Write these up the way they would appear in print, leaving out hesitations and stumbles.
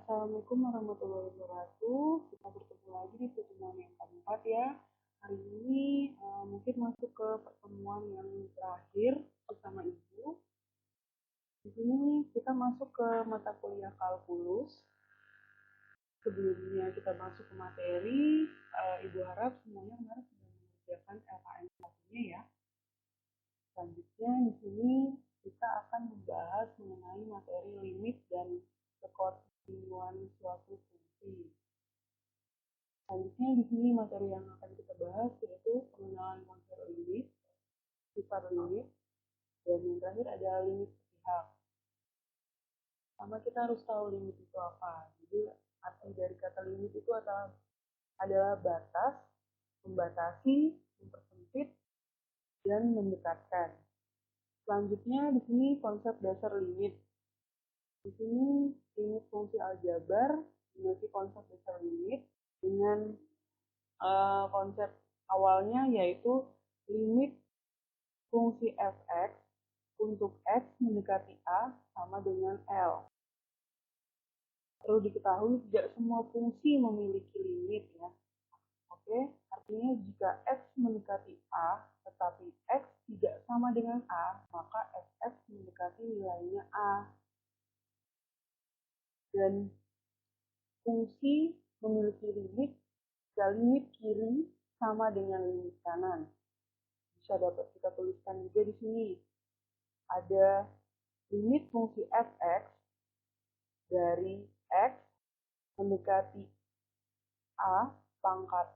Assalamualaikum warahmatullahi wabarakatuh. Kita bertemu lagi di pertemuan yang keempat ya. Hari ini mungkin masuk ke pertemuan yang terakhir bersama Ibu. Di sini kita masuk ke mata kuliah kalkulus. Sebelumnya kita masuk ke materi, Ibu harap semuanya kemarin sudah mengerjakan LKM 1-nya ya. Selanjutnya di sini kita akan membahas mengenai materi limit dan kekontinuan suatu fungsi. Selanjutnya di sini materi yang akan kita bahas yaitu pengenalan konsep limit, sifat limit, dan yang terakhir ada limit sepihak. Pertama kita harus tahu limit itu apa. Jadi arti dari kata limit itu adalah batas, membatasi, mempersempit, dan mendekatkan. Selanjutnya di sini konsep dasar limit. Di sini limit fungsi aljabar memiliki konsep dasar limit dengan konsep awalnya yaitu limit fungsi fx untuk x mendekati a sama dengan L. Perlu diketahui tidak semua fungsi memiliki limit ya. Oke, artinya jika x mendekati a tetapi x tidak sama dengan a, maka fx mendekati nilainya a. Dan fungsi memiliki limit jika limit kiri sama dengan limit kanan. Bisa dapat kita tuliskan juga di sini. Ada limit fungsi fx dari x mendekati a pangkat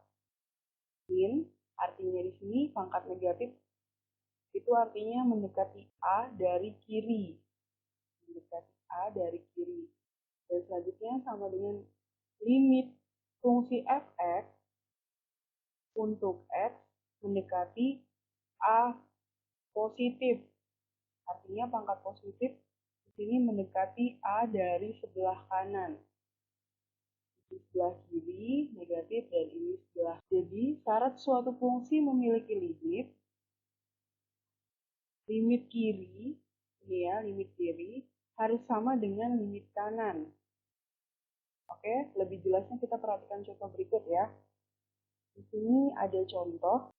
min, artinya di sini pangkat negatif itu artinya mendekati a dari kiri. Mendekati a dari kiri. Dan selanjutnya sama dengan limit fungsi fx untuk x mendekati a positif. Artinya pangkat positif di sini mendekati a dari sebelah kanan. Di sebelah kiri negatif dan ini sebelah. Jadi syarat suatu fungsi memiliki limit kiri, ini ya limit kiri harus sama dengan limit kanan. Oke, lebih jelasnya kita perhatikan contoh berikut ya. Di sini ada contoh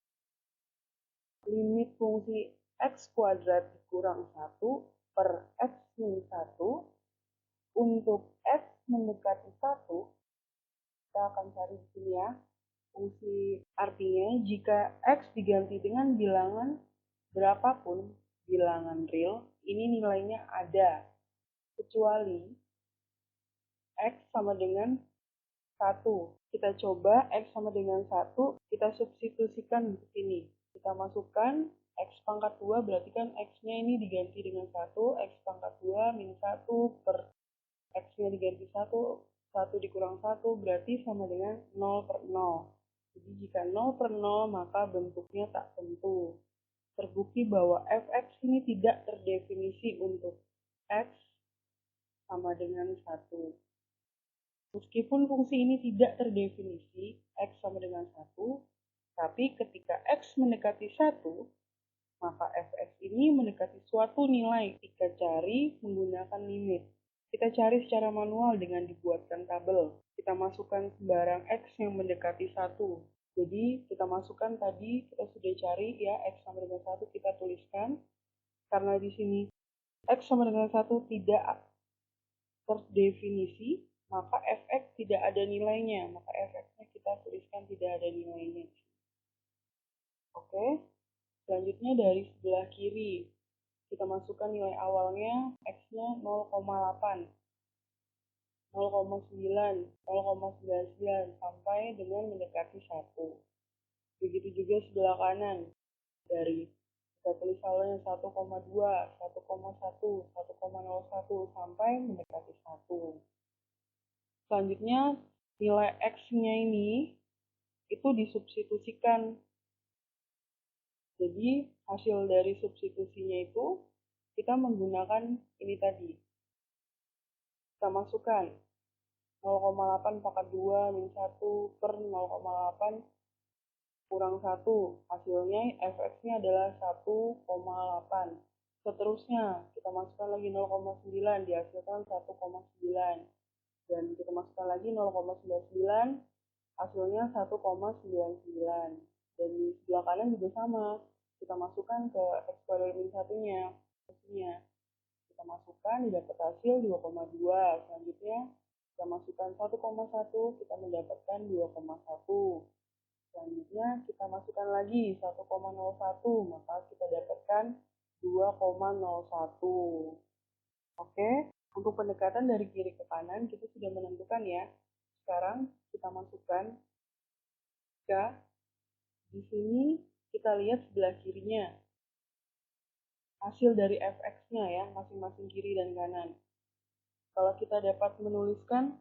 limit fungsi x kuadrat dikurang 1 per x min 1 untuk x mendekati 1. Kita akan cari di sini ya. Fungsi artinya jika x diganti dengan bilangan berapapun bilangan real, ini nilainya ada. Kecuali x sama dengan 1. Kita coba x sama dengan 1, kita substitusikan di sini. Kita masukkan x pangkat 2, berarti kan x-nya ini diganti dengan 1, x pangkat 2 min 1 per x-nya diganti 1, 1 dikurang 1 berarti sama dengan 0 per 0. Jadi jika 0 per 0 maka bentuknya tak tentu. Terbukti bahwa fx ini tidak terdefinisi untuk x sama dengan 1. Meskipun fungsi ini tidak terdefinisi, x sama dengan 1, tapi ketika x mendekati 1, maka fx ini mendekati suatu nilai jika cari menggunakan limit. Kita cari secara manual dengan dibuatkan tabel. Kita masukkan sembarang x yang mendekati 1. Jadi kita masukkan tadi, kita sudah cari ya, x sama dengan 1 kita tuliskan. Karena di sini x sama dengan 1 tidak terdefinisi, maka fx tidak ada nilainya, maka fx-nya kita tuliskan tidak ada nilainya. Oke, selanjutnya dari sebelah kiri, kita masukkan nilai awalnya, x-nya 0,8, 0,9, 0,99, sampai dengan mendekati 1. Begitu juga sebelah kanan, dari kita tulis awalnya 1,2, 1,1, 1,01, sampai mendekati 1. Selanjutnya, nilai x-nya ini itu disubstitusikan. Jadi, hasil dari substitusinya itu kita menggunakan ini tadi. Kita masukkan 0,8 pangkat 2 min 1 per 0,8 kurang 1. Hasilnya fx-nya adalah 1,8. Seterusnya, kita masukkan lagi 0,9, dihasilkan 1,9. Dan kita masukkan lagi 0,99, hasilnya 1,99. Dan di sebelah kanan juga sama, kita masukkan ke X kuadrat min satunya. Kita masukkan, didapat hasil 2,2. Selanjutnya kita masukkan 1,1, kita mendapatkan 2,1. Selanjutnya kita masukkan lagi 1,01, maka kita dapatkan 2,01. Oke, untuk pendekatan dari kiri ke kanan kita sudah menentukan ya. Sekarang kita masukkan jika di sini kita lihat sebelah kirinya hasil dari fx-nya ya, masing-masing kiri dan kanan. Kalau kita dapat menuliskan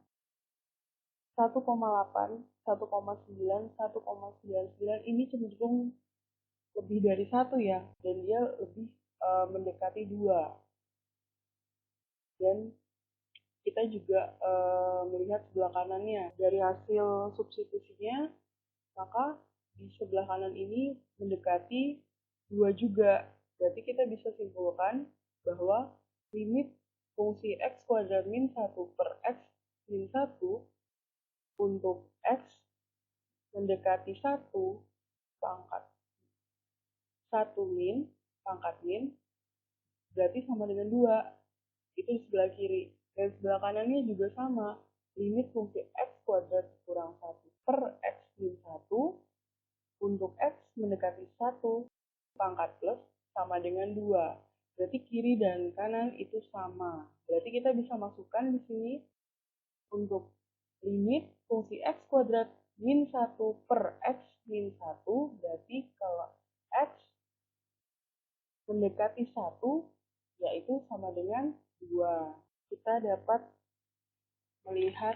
1,8, 1,9, 1,99 ini cenderung lebih dari 1 ya, dan dia lebih mendekati 2. Dan kita juga melihat sebelah kanannya. Dari hasil substitusinya, maka di sebelah kanan ini mendekati 2 juga. Berarti kita bisa simpulkan bahwa limit fungsi x kuadrat min 1 per x min 1 untuk x mendekati 1 pangkat 1 min pangkat min berarti sama dengan 2. Itu di sebelah kiri. Dan sebelah kanannya juga sama. Limit fungsi x kuadrat kurang 1 per x min 1 untuk x mendekati 1 pangkat plus sama dengan 2. Berarti kiri dan kanan itu sama. Berarti kita bisa masukkan di sini untuk limit fungsi x kuadrat min 1 per x min 1. Berarti kalau x mendekati 1 yaitu sama dengan 2. Kita dapat melihat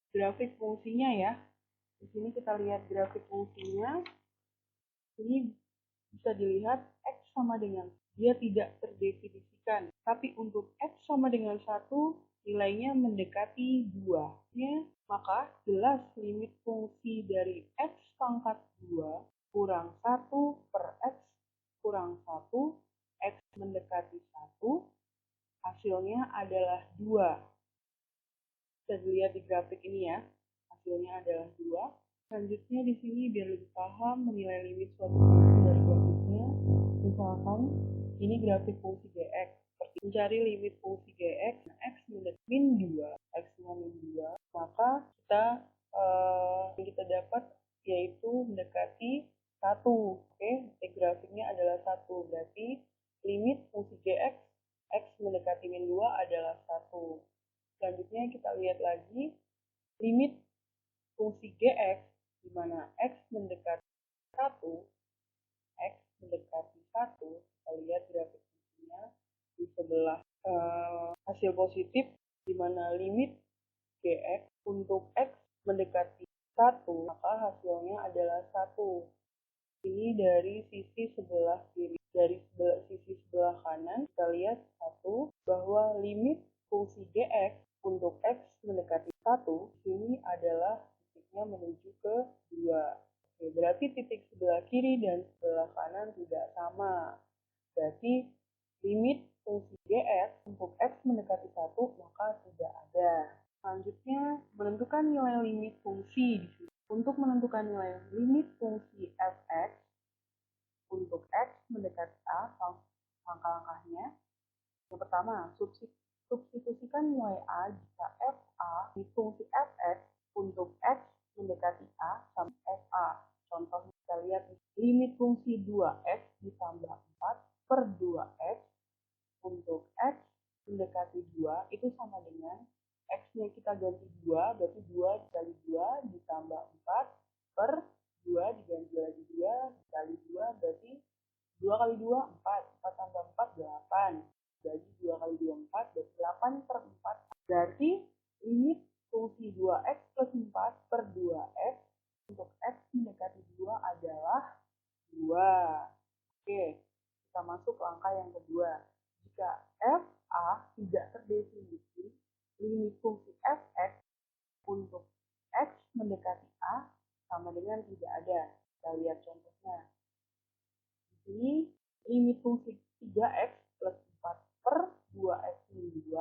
grafik fungsinya ya. Di sini kita lihat grafik fungsinya. Ini bisa dilihat x sama dengan, dia tidak terdefinisikan. Tapi untuk x sama dengan 1, nilainya mendekati 2. Maka jelas limit fungsi dari x pangkat 2 kurang 1 per x kurang 1, x mendekati 1, hasilnya adalah 2. Bisa dilihat di grafik ini ya, hasilnya adalah 2. Selanjutnya di sini biar lebih paham menilai limit suatu fungsi dari grafiknya. Misalkan ini grafik fungsi gx. Seperti mencari limit fungsi gx, x min 2, x-nya min 2, maka yang kita dapat yaitu mendekati 1. Oke, grafiknya adalah 1. Berarti limit fungsi gx, x mendekati min 2 adalah 1. Selanjutnya kita lihat lagi limit fungsi gx di mana x mendekati 1, x mendekati 1, kita lihat grafik fungsinya di sebelah hasil positif di mana limit gx untuk x mendekati 1, maka hasilnya adalah 1. Ini dari sisi sebelah kiri. Dari sisi sebelah kanan kita lihat 1 bahwa limit fungsi gx untuk x mendekati 1 ini adalah titiknya menuju ke 2. Oke, berarti titik sebelah kiri dan sebelah kanan tidak sama. Berarti limit fungsi gx untuk x mendekati 1 maka tidak ada. Selanjutnya, menentukan nilai limit fungsi di sini. Untuk menentukan nilai limit fungsi fx untuk x mendekati a, langkah-langkahnya. Yang pertama, substitusikan nilai a jika fa di fungsi fx untuk x mendekati a sama fa. Contoh kita lihat limit fungsi 2x ditambah 4 per 2x untuk x mendekati 2 itu sama dengan x-nya kita ganti 2, berarti 2 dikali 2 ditambah 4 per 2 diganti lagi 2 dikali 2, berarti 2 kali 2, 4. 4 tambah 4, 8. Jadi 2 kali 2, 4, berarti 8 per 4. Berarti limit fungsi 2x plus 4 per 2x untuk x mendekati 2 adalah 2. Oke, kita masuk langkah yang kedua. Jika fa tidak terdefinisi, limit fungsi fx untuk x mendekati a sama dengan tidak ada. Kita lihat contohnya. Di sini limit fungsi 3x plus 4 per 2x min 2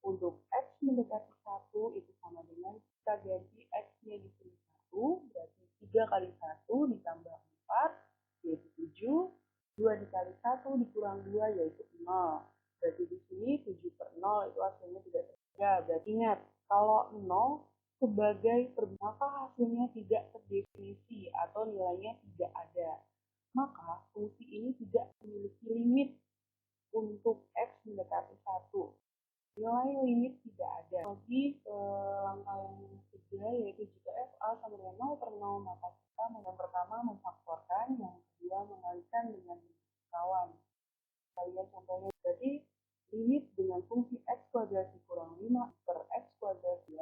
untuk x mendekati 1 itu sama dengan kita ganti X-nya di sini 1, berarti 3 kali 1 ditambah 4, yaitu 7. 2 dikali 1 dikurang 2, yaitu 0. Berarti di sini 7 per 0 itu hasilnya tidak terjaga. Berarti ingat, kalau 0 sebagai maka hasilnya tidak terdefinisi atau nilainya tidak ada. Maka fungsi ini tidak memiliki limit untuk X mendekati 1. Nilai limit tidak ada. Lagi ke langkah yang ketiga, yaitu jika f a sama dengan 0 per 0, maka kita yang pertama memfaktorkan, yang kedua mengalikan dengan kawan. Kita lihat contohnya. Berarti limit dengan fungsi x kuadrat dikurang 5 per x kuadrat 2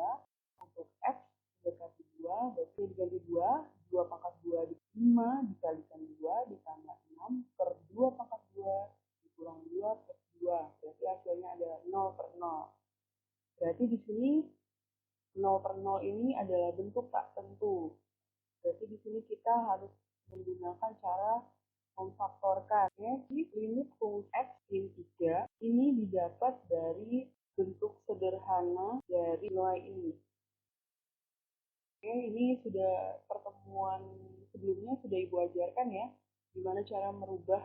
untuk x mendekati 2, berarti diganti 2, 2 pangkat 2 di 5 dikalikan 2 ditambah 6 per 2 pangkat 2 dikurang 2 plus 2, berarti hasilnya adalah 0 per 0. Berarti di sini 0 per 0 ini adalah bentuk tak tentu. Berarti di sini kita harus menggunakan cara memfaktorkan. Jadi limit fungsi x min 3 ini didapat dari bentuk sederhana dari nilai ini. Oke, ini sudah pertemuan sebelumnya sudah Ibu ajarkan ya, gimana cara merubah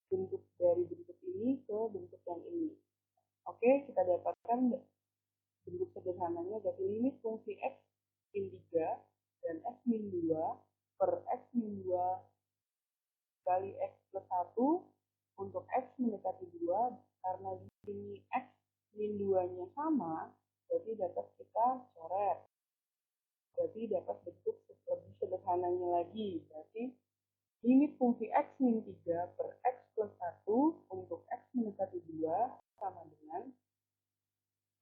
bentuk dari bentuk ini ke bentuk yang ini. Oke, kita dapatkan bentuk sederhananya dari limit fungsi x min 3 dan x min 2 per x min 2 kali x plus 1 untuk x mendekati 2, karena di sini x min 2-nya sama, berarti dapat kita coret. Berarti dapat bentuk lebih sederhananya lagi. Berarti limit fungsi x min 3 per x plus 1 untuk x mendekati 2 sama dengan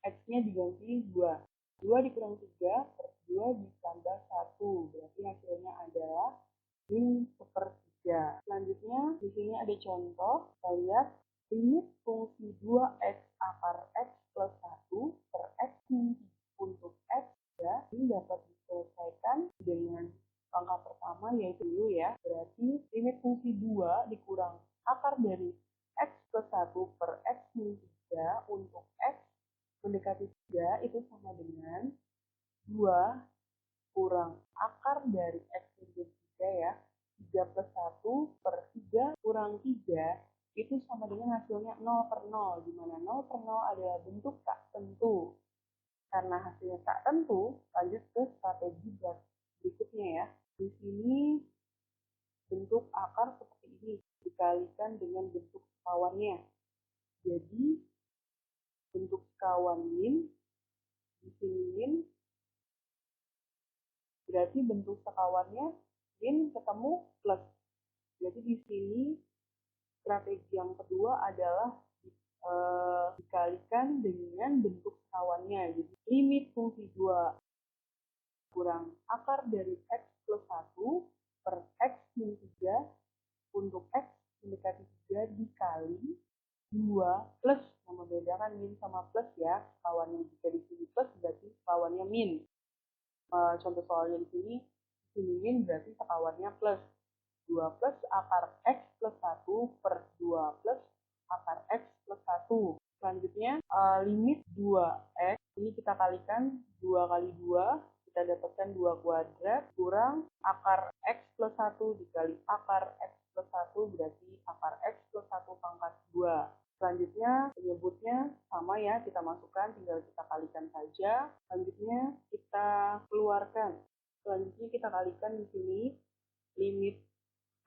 x-nya diganti 2. 2 dikurang 3 per 2 ditambah 1. Berarti hasilnya adalah min sepertiga. Selanjutnya, di sini ada contoh. Kita lihat limit fungsi 2x akar x plus 1 per x min 3 untuk x ya, ini dapat diselesaikan dengan langkah pertama yaitu dulu ya. Berarti limit fungsi 2 dikurang akar dari x plus 1 per x min 3 untuk x mendekati 3 itu sama dengan 2 kurang akar dari x min 3 ya. 3 plus 1 per 3 kurang 3 itu sama dengan hasilnya 0 per 0, di mana 0 per 0 adalah bentuk tak tentu. Karena hasilnya tak tentu, lanjut ke strategi berikutnya ya. Di sini bentuk akar seperti ini, dikalikan dengan bentuk sekawannya. Jadi bentuk sekawan min, di sini min, berarti bentuk sekawannya min ketemu plus. Jadi di sini strategi yang kedua adalah dikalikan dengan bentuk sekawannya. Jadi limit fungsi 2 kurang akar dari x plus 1 per x min 3 untuk x mendekati 3 dikali 2 plus, yang membedakan min sama plus ya. Sekawannya jika di sini plus berarti sekawannya min. Contoh soalnya di sini min berarti sekawannya plus. 2 plus akar x plus 1 per 2 plus akar x plus 1. Selanjutnya limit 2x ini kita kalikan 2 kali 2, kita dapatkan 2 kuadrat kurang akar x plus 1 dikali akar x plus 1 berarti akar x plus 1 pangkat 2. Selanjutnya penyebutnya sama ya, kita masukkan, tinggal kita kalikan saja. Selanjutnya kita keluarkan. Selanjutnya kita kalikan di sini limit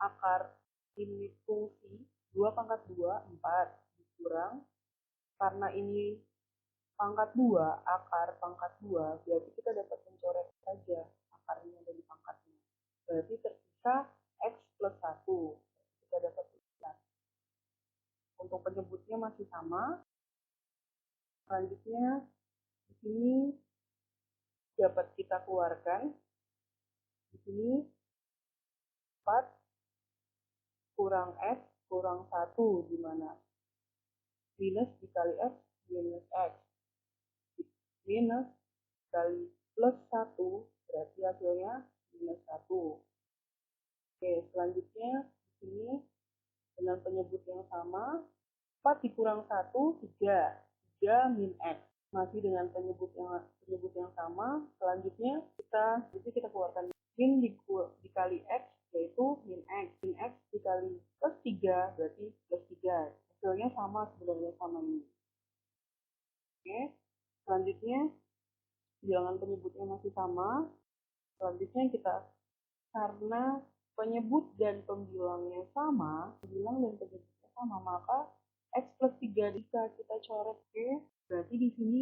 akar limit fungsi 2 pangkat 2, 4 dikurang, karena ini pangkat 2, akar pangkat 2, berarti kita dapat mencoret saja akarnya dari pangkatnya. Berarti tersisa x plus 1. Kita dapat tuliskan. Untuk penyebutnya masih sama. Selanjutnya di sini dapat kita keluarkan. Di sini 4 kurang x kurang 1, di mana minus dikali x minus x. Minus kali plus 1 berarti hasilnya minus 1. Oke, selanjutnya di sini dengan penyebut yang sama, 4 dikurang 1, 3. 3 min x. masih dengan penyebut yang sama. Selanjutnya kita keluarkan min dikali x, yaitu min x dikali plus 3 berarti plus 3. Hasilnya sama sebenarnya sama ini. Oke, selanjutnya bilangan penyebutnya masih sama. Selanjutnya karena penyebut dan pembilangnya sama, pembilang dan penyebutnya sama, maka x plus 3 bisa kita coret. Oke, berarti di sini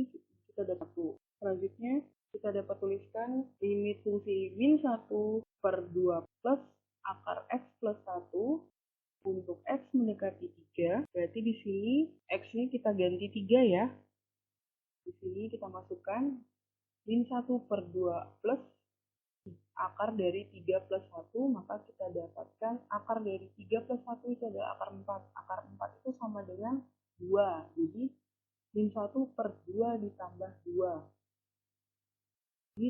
kita dapat 1. Selanjutnya kita dapat tuliskan limit fungsi min 1 per 2 plus akar x plus 1 untuk x mendekati 3. Berarti di sini x-nya kita ganti 3 ya. Di sini kita masukkan min 1 per 2 plus akar dari 3 plus 1, maka kita dapatkan akar dari 3 plus 1 itu adalah akar 4. Akar 4 itu sama dengan 2. Jadi min 1 per 2 ditambah 2. Ini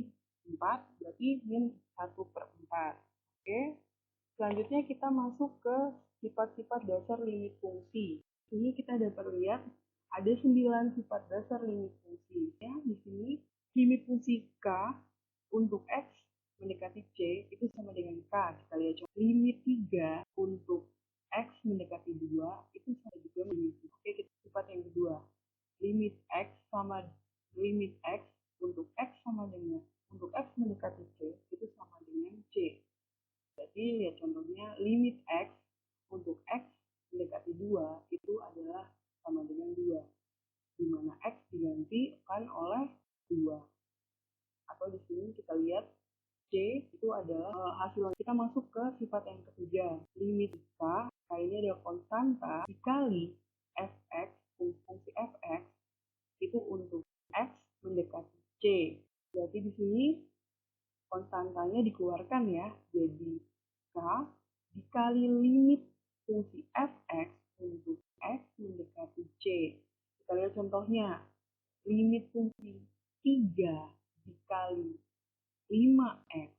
4, berarti min 1 per 4. Oke. Selanjutnya kita masuk ke sifat-sifat dasar limit fungsi. Ini kita dapat lihat ada 9 sifat dasar limit fungsi. Ya, di sini limit fungsi k untuk x mendekati c itu sama dengan k. Kita lihat contoh. Limit 3 untuk x mendekati 2 itu sama juga limit. Oke, kita sifat yang kedua. Limit x untuk x mendekati c itu sama dengan c. Jadi lihat contohnya, limit x untuk x mendekati 2 itu adalah sama dengan 2, di mana x digantikan oleh 2. Atau di sini kita lihat c itu adalah hasil. Kita masuk ke sifat yang ketiga, limit k ini adalah konstanta dikali fx, fungsi fx itu untuk x mendekati c. Berarti di sini konstantanya dikeluarkan ya, jadi k dikali limit fungsi fx untuk x mendekati c. Kita lihat contohnya, limit fungsi 3 dikali 5x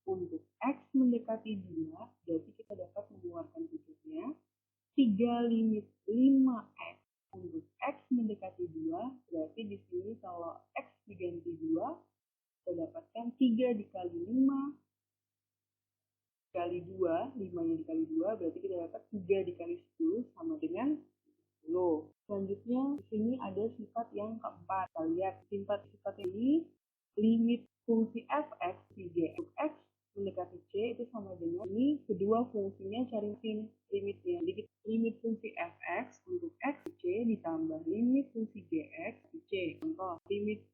untuk x mendekati 2, berarti kita dapat mengeluarkan titiknya. 3 limit 5x untuk x mendekati 2, berarti di sini kalau x diganti 2, kita dapatkan 3 dikali 5 dikali 2, 5-nya dikali 2, berarti kita dapat 3 dikali 10 sama dengan 10. Selanjutnya, di sini ada sifat yang keempat. Kita lihat sifat ini, limit fungsi fx untuk x mendekati c itu sama dengan ini, kedua fungsinya cari limitnya. Jadi limit fungsi fx untuk x c ditambah limit fungsi gx c. Contoh, limit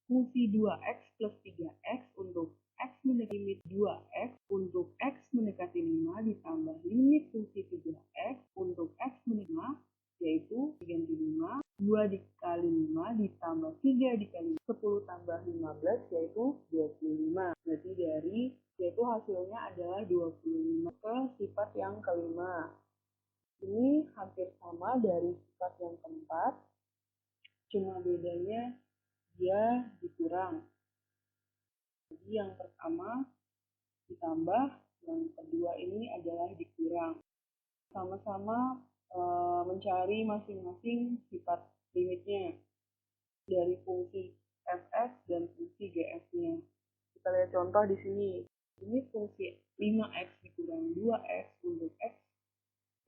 fungsi 2x plus 3x untuk x mendekati limit 2x untuk x mendekati 5 ditambah limit fungsi 3x untuk x mendekati 5, yaitu diganti 5, 2 dikali 5 ditambah 3 dikali 10 tambah 15, yaitu 25. Berarti yaitu hasilnya adalah 25. Ke sifat yang kelima. Ini hampir sama dari sifat yang keempat, cuma bedanya dia dikurang. Jadi yang pertama ditambah, yang kedua ini adalah dikurang. Sama-sama mencari masing-masing sifat limitnya dari fungsi fx dan fungsi gx-nya. Kita lihat contoh di sini. Ini fungsi 5x dikurang 2x untuk x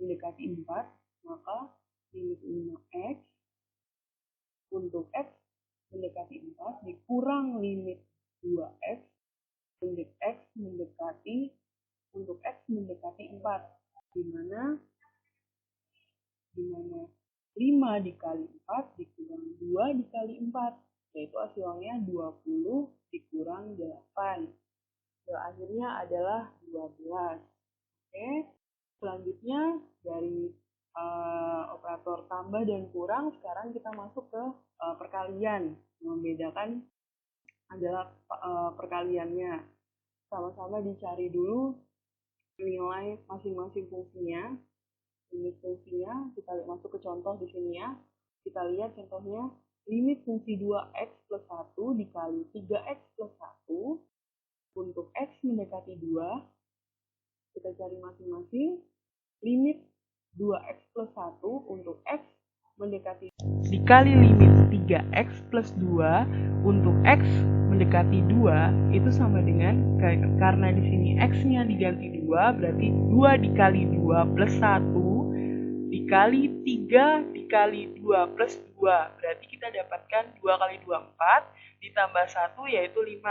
mendekati 4, maka limit 5x untuk x mendekati 4 dikurang limit 2x untuk x mendekati 4, di mana 5 dikali 4 dikurang 2 dikali 4, yaitu hasilnya 20 dikurang 8. Akhirnya adalah 12. Oke, selanjutnya dari operator tambah dan kurang, sekarang kita masuk ke perkalian. Membedakan adalah perkaliannya. Sama-sama dicari dulu nilai masing-masing fungsinya. Limit fungsinya, kita masuk ke contoh di sini ya. Kita lihat contohnya, limit fungsi 2x plus 1 dikali 3x plus 1 untuk x mendekati 2. Kita cari masing-masing. Limit 2x plus 1 untuk x mendekati dikali limit 3x plus 2 untuk x mendekati 2 itu sama dengan, karena di sini x-nya diganti 2, berarti 2 dikali 2 plus 1 dikali 3 dikali 2 plus 2. Berarti kita dapatkan 2 kali 2 4 ditambah 1 yaitu 5.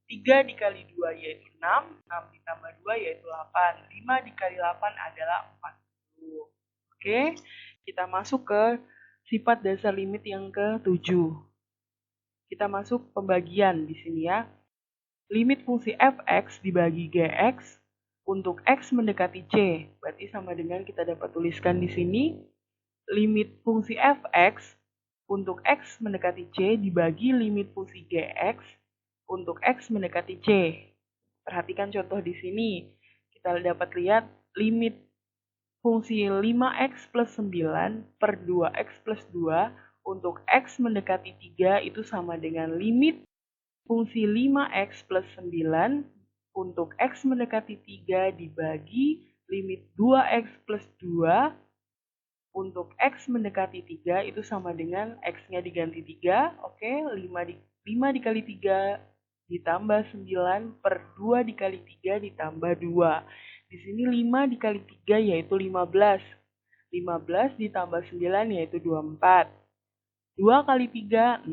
3 dikali 2 yaitu 6, 6 ditambah 2 yaitu 8. 5 dikali 8 adalah 40. Oke, kita masuk ke sifat dasar limit yang ke-7. Kita masuk pembagian di sini ya. Limit fungsi fx dibagi gx untuk x mendekati c. Berarti sama dengan kita dapat tuliskan di sini limit fungsi fx untuk x mendekati c dibagi limit fungsi gx untuk x mendekati c. Perhatikan contoh di sini. Kita dapat lihat limit fungsi 5x plus 9 per 2x plus 2 untuk x mendekati 3 itu sama dengan limit fungsi 5x plus 9 untuk x mendekati 3 dibagi limit 2x plus 2 untuk x mendekati 3 itu sama dengan x-nya diganti 3. Oke, 5 dikali 3 ditambah 9 per 2 dikali 3 ditambah 2. Di sini 5 dikali 3 yaitu 15. 15 ditambah 9 yaitu 24. 2 kali 3, 6.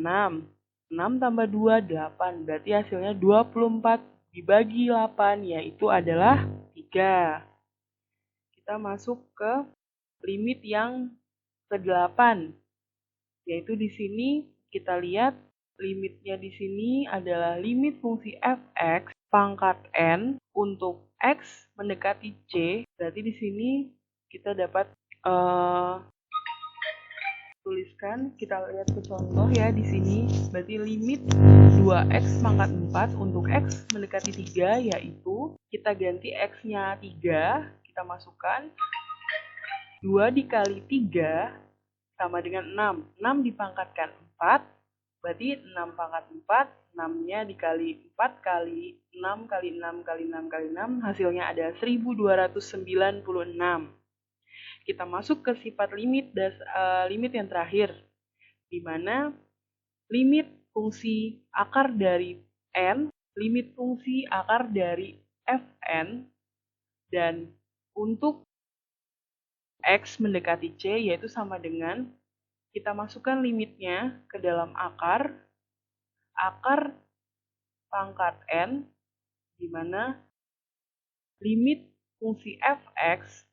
6 tambah 2, 8. Berarti hasilnya 24 dibagi 8 yaitu adalah 3. Kita masuk ke limit yang ke-8. Yaitu di sini kita lihat limitnya di sini adalah limit fungsi fx pangkat n untuk x mendekati c. Berarti di sini kita dapat tuliskan, kita lihat ke contoh ya di sini. Berarti limit 2x pangkat 4 untuk x mendekati 3 yaitu kita ganti x-nya 3, kita masukkan 2 dikali 3 sama dengan 6. 6 dipangkatkan 4, berarti 6 pangkat 4, 6-nya dikali 4 kali 6 kali 6 kali 6 kali 6, hasilnya ada 1296. Kita masuk ke sifat limit yang terakhir, di mana limit fungsi akar dari n, limit fungsi akar dari fn, dan untuk x mendekati c yaitu sama dengan kita masukkan limitnya ke dalam akar pangkat n, di mana limit fungsi fx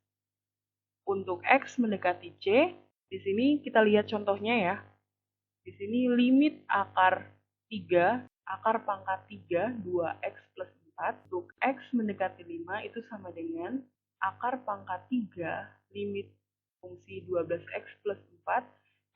untuk x mendekati c. Di sini kita lihat contohnya ya. Di sini limit akar 3, akar pangkat 3, 2x plus 4 untuk x mendekati 5 itu sama dengan akar pangkat 3, limit fungsi 12x plus 4,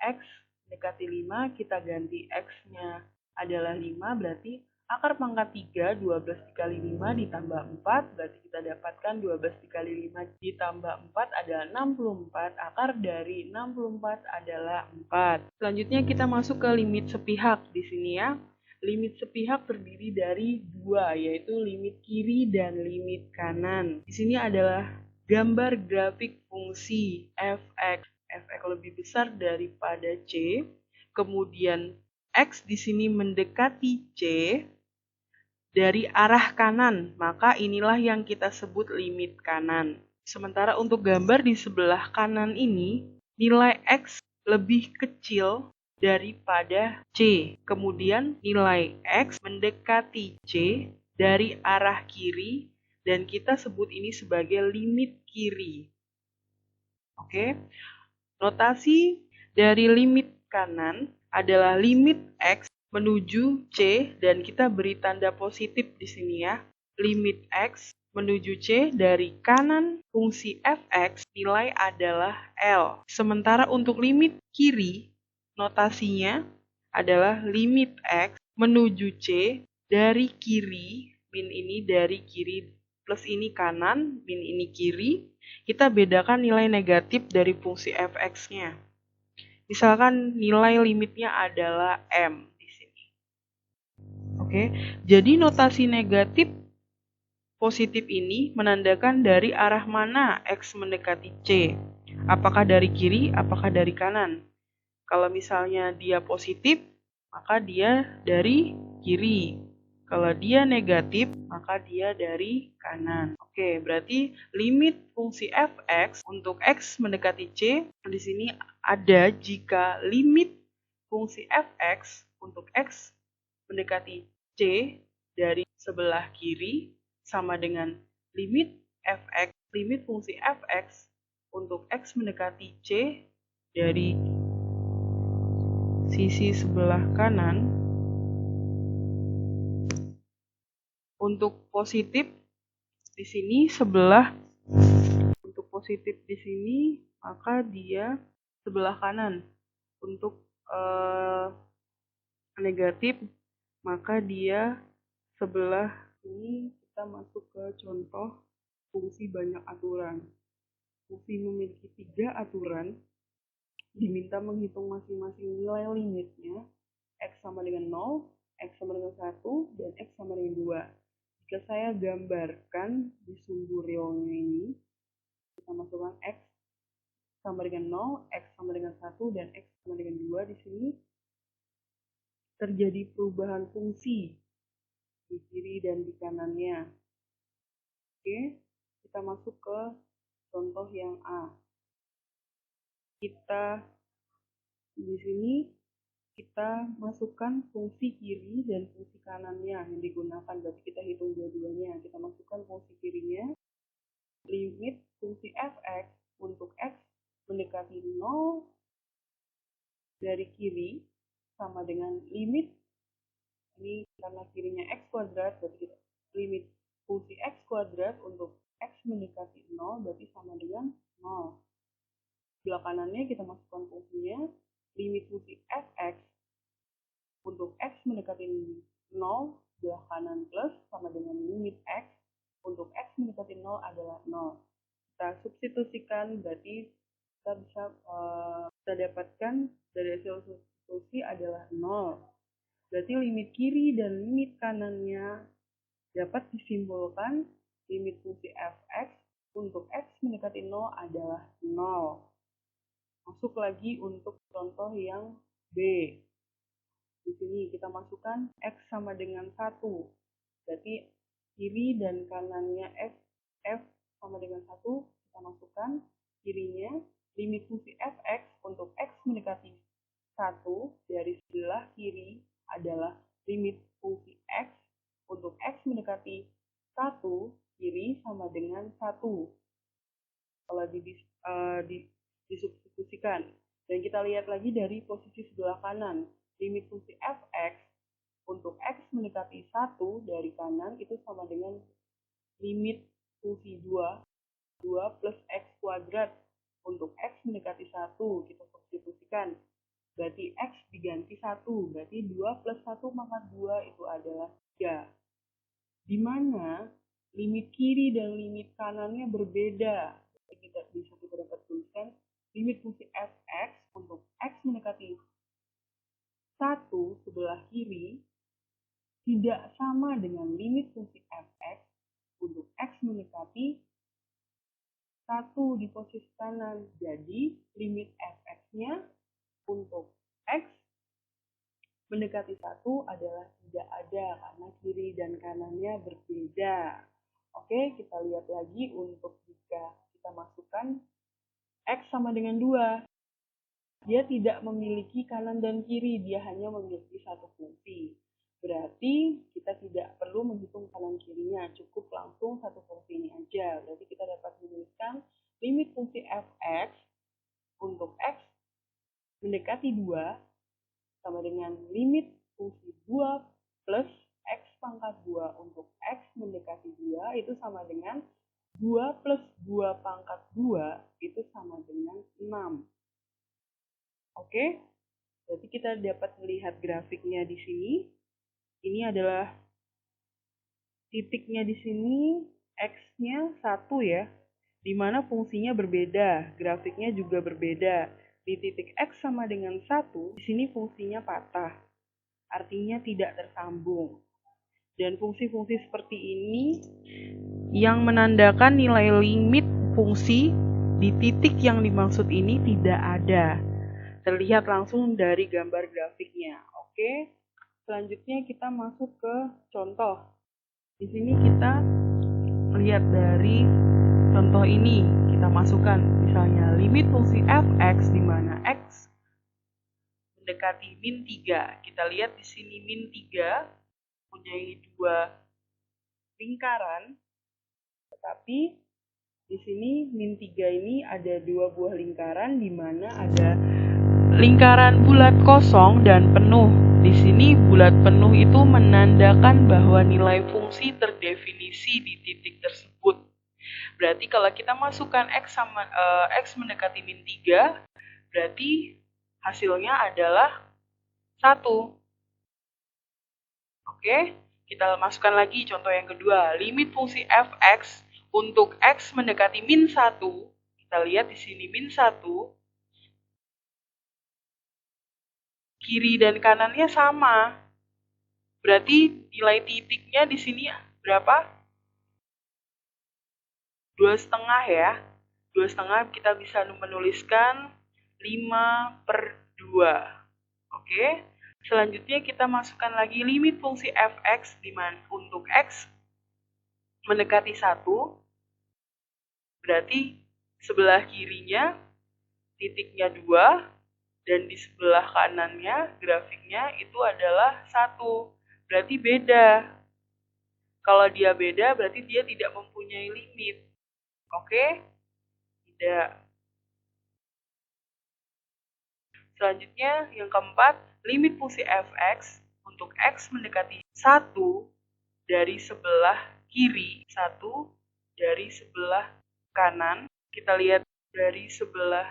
x mendekati 5, kita ganti x-nya adalah 5, berarti akar pangkat 3, 12 dikali 5 ditambah 4, berarti kita dapatkan 12 dikali 5 ditambah 4 adalah 64, akar dari 64 adalah 4. Selanjutnya kita masuk ke limit sepihak di sini ya. Limit sepihak terdiri dari dua, yaitu limit kiri dan limit kanan. Di sini adalah gambar grafik fungsi fx. Fx lebih besar daripada c, kemudian x di sini mendekati c dari arah kanan, maka inilah yang kita sebut limit kanan. Sementara untuk gambar di sebelah kanan ini, nilai x lebih kecil daripada c. Kemudian nilai x mendekati c dari arah kiri, dan kita sebut ini sebagai limit kiri. Oke. Notasi dari limit kanan adalah limit x menuju c, dan kita beri tanda positif di sini ya. Limit x menuju c dari kanan fungsi fx nilai adalah L. Sementara untuk limit kiri, notasinya adalah limit x menuju c dari kiri, min ini dari kiri, plus ini kanan, min ini kiri. Kita bedakan nilai negatif dari fungsi fx-nya. Misalkan nilai limitnya adalah m di sini. Oke, jadi notasi negatif positif ini menandakan dari arah mana x mendekati c. Apakah dari kiri, apakah dari kanan. Kalau misalnya dia positif, maka dia dari kiri. Kalau dia negatif, maka dia dari kanan. Oke, berarti limit fungsi f(x) untuk x mendekati c di sini ada jika limit fungsi f(x) untuk x mendekati c dari sebelah kiri sama dengan limit f(x), limit fungsi f(x) untuk x mendekati c dari sisi sebelah kanan. Untuk positif di sini maka dia sebelah kanan. Untuk negatif maka dia sebelah ini. Kita masuk ke contoh fungsi banyak aturan. Fungsi memiliki 3 aturan, diminta menghitung masing-masing nilai limitnya, x sama dengan 0, x sama dengan 1, dan x sama dengan 2. Jika saya gambarkan di sumbu realnya ini, kita masukkan x sama dengan 0, x sama dengan 1, dan x sama dengan 2. Di sini terjadi perubahan fungsi di kiri dan di kanannya. Oke, kita masuk ke contoh yang A. Di sini kita masukkan fungsi kiri dan fungsi kanannya yang digunakan. Berarti kita hitung dua-duanya. Kita masukkan fungsi kirinya. Limit fungsi f(x) untuk x mendekati 0 dari kiri sama dengan limit, ini karena kirinya x kuadrat, berarti kita limit fungsi x kuadrat untuk x mendekati 0 berarti sama dengan 0. Sebelah kanannya kita masukkan fungsinya. Limit fungsi f(x) untuk x mendekati 0 sebelah kanan plus sama dengan limit x untuk x mendekati 0 adalah 0. Kita substitusikan, berarti kita bisa dapatkan dari hasil substitusi adalah 0. Berarti limit kiri dan limit kanannya dapat disimbolkan limit fungsi f(x) untuk x mendekati 0 adalah 0. Masuk lagi untuk contoh yang B. Di sini kita masukkan x sama dengan 1. Berarti kiri dan kanannya f sama dengan 1. Kita masukkan kirinya. Limit fungsi f(x) untuk x mendekati 1 dari sebelah kiri adalah limit fungsi x untuk x mendekati 1 kiri sama dengan 1. Kalau disubstitusikan. Dan kita lihat lagi dari posisi sebelah kanan. Limit fungsi f(x) untuk x mendekati 1 dari kanan itu sama dengan limit fungsi 2 plus x kuadrat untuk x mendekati 1. Kita substitusikan. Berarti x diganti 1. Berarti 2 plus 1 maka 2 itu adalah 3. Di mana limit kiri dan limit kanannya berbeda. Kita dapat tuliskan limit fungsi f(x) untuk x mendekati 1 sebelah kiri tidak sama dengan limit fungsi f(x) untuk x mendekati 1 di posisi kanan. Jadi limit f(x)-nya untuk x mendekati 1 adalah tidak ada karena kiri dan kanannya berbeda. Oke, kita lihat lagi untuk jika kita masukkan x sama dengan 2. Dia tidak memiliki kanan dan kiri, dia hanya memiliki satu fungsi. Berarti kita tidak perlu menghitung kanan kirinya, cukup langsung satu fungsi ini aja. Berarti kita dapat menuliskan limit fungsi f(x) untuk x mendekati 2 sama dengan limit fungsi 2 plus x pangkat 2 untuk x mendekati 2 itu sama dengan 2 plus 2 pangkat 2 itu sama dengan 6. Oke, berarti kita dapat melihat grafiknya di sini. Ini adalah titiknya di sini, x-nya 1 ya, di mana fungsinya berbeda, grafiknya juga berbeda. Di titik x sama dengan 1, di sini fungsinya patah, artinya tidak tersambung. Dan fungsi-fungsi seperti ini yang menandakan nilai limit fungsi di titik yang dimaksud ini tidak ada. Terlihat langsung dari gambar grafiknya. Oke. Selanjutnya kita masuk ke contoh. Di sini kita lihat dari contoh ini, kita masukkan misalnya limit fungsi f(x) di mana x mendekati min 3. Kita lihat di sini min 3 mempunyai dua lingkaran, tetapi di sini min 3 ini ada dua buah lingkaran di mana ada lingkaran bulat kosong dan penuh. Di sini bulat penuh itu menandakan bahwa nilai fungsi terdefinisi di titik tersebut. Berarti kalau kita masukkan x mendekati min 3, berarti hasilnya adalah 1. Oke, kita masukkan lagi contoh yang kedua. Limit fungsi f(x) untuk x mendekati min 1. Kita lihat di sini min 1. Kiri dan kanannya sama. Berarti nilai titiknya di sini berapa? 2,5 ya. 2,5 kita bisa menuliskan 5/2. Oke. Selanjutnya kita masukkan lagi limit fungsi f(x) di mana untuk x mendekati 1. Berarti sebelah kirinya titiknya 2 dan di sebelah kanannya grafiknya itu adalah 1. Berarti beda. Kalau dia beda berarti dia tidak mempunyai limit. Oke? Tidak. Selanjutnya, yang keempat, limit fungsi f(x) untuk x mendekati 1 dari sebelah kiri, 1 dari sebelah kanan. Kita lihat dari sebelah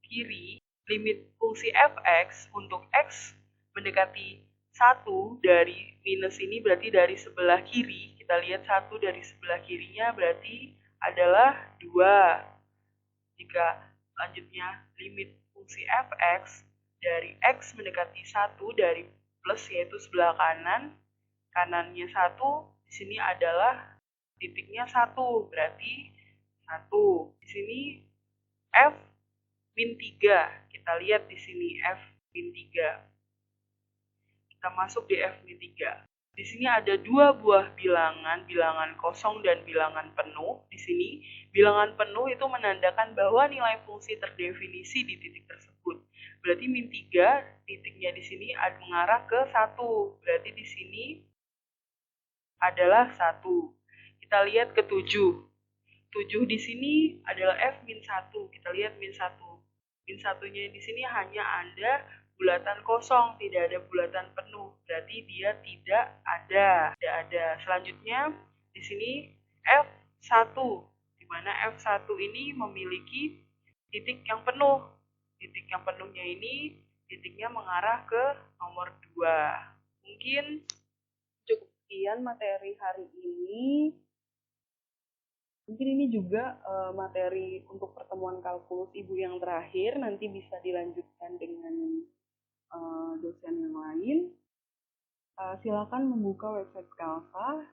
kiri, limit fungsi f(x) untuk x mendekati 1 dari minus ini berarti dari sebelah kiri. Kita lihat 1 dari sebelah kirinya berarti adalah 2. Jika selanjutnya limit fungsi f(x) dari x mendekati 1 dari plus yaitu sebelah kanan, kanannya 1, di sini adalah titiknya 1, berarti 1. Di sini f min 3. Kita lihat di sini f min 3. Kita masuk di f min 3. Di sini ada dua buah bilangan, bilangan kosong dan bilangan penuh. Di sini bilangan penuh itu menandakan bahwa nilai fungsi terdefinisi di titik tersebut. Berarti min 3 titiknya di sini mengarah ke 1. Berarti di sini adalah 1. Kita lihat ke 7. 7 di sini adalah f min 1. Kita lihat min 1. Min 1-nya di sini hanya ada bulatan kosong, tidak ada bulatan penuh. Berarti dia tidak ada. Selanjutnya di sini F1, di mana F1 ini memiliki titik yang penuh. Titik yang penuhnya ini titiknya mengarah ke nomor 2. Mungkin cukup sekian materi hari ini. Mungkin ini juga materi untuk pertemuan kalkulus Ibu yang terakhir. Nanti bisa dilanjutkan dengan dosen yang lain. Silakan membuka website Kalsa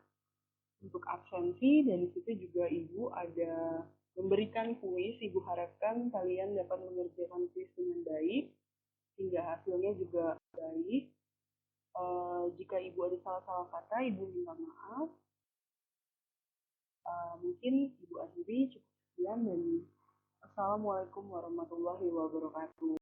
untuk absensi, dan di situ juga Ibu ada memberikan kuis. Ibu harapkan kalian dapat mengerjakan kuis dengan baik sehingga hasilnya juga baik. Jika Ibu ada salah-salah kata, Ibu minta maaf. Mungkin Ibu akhiri cukup sekian, dan Assalamualaikum warahmatullahi wabarakatuh.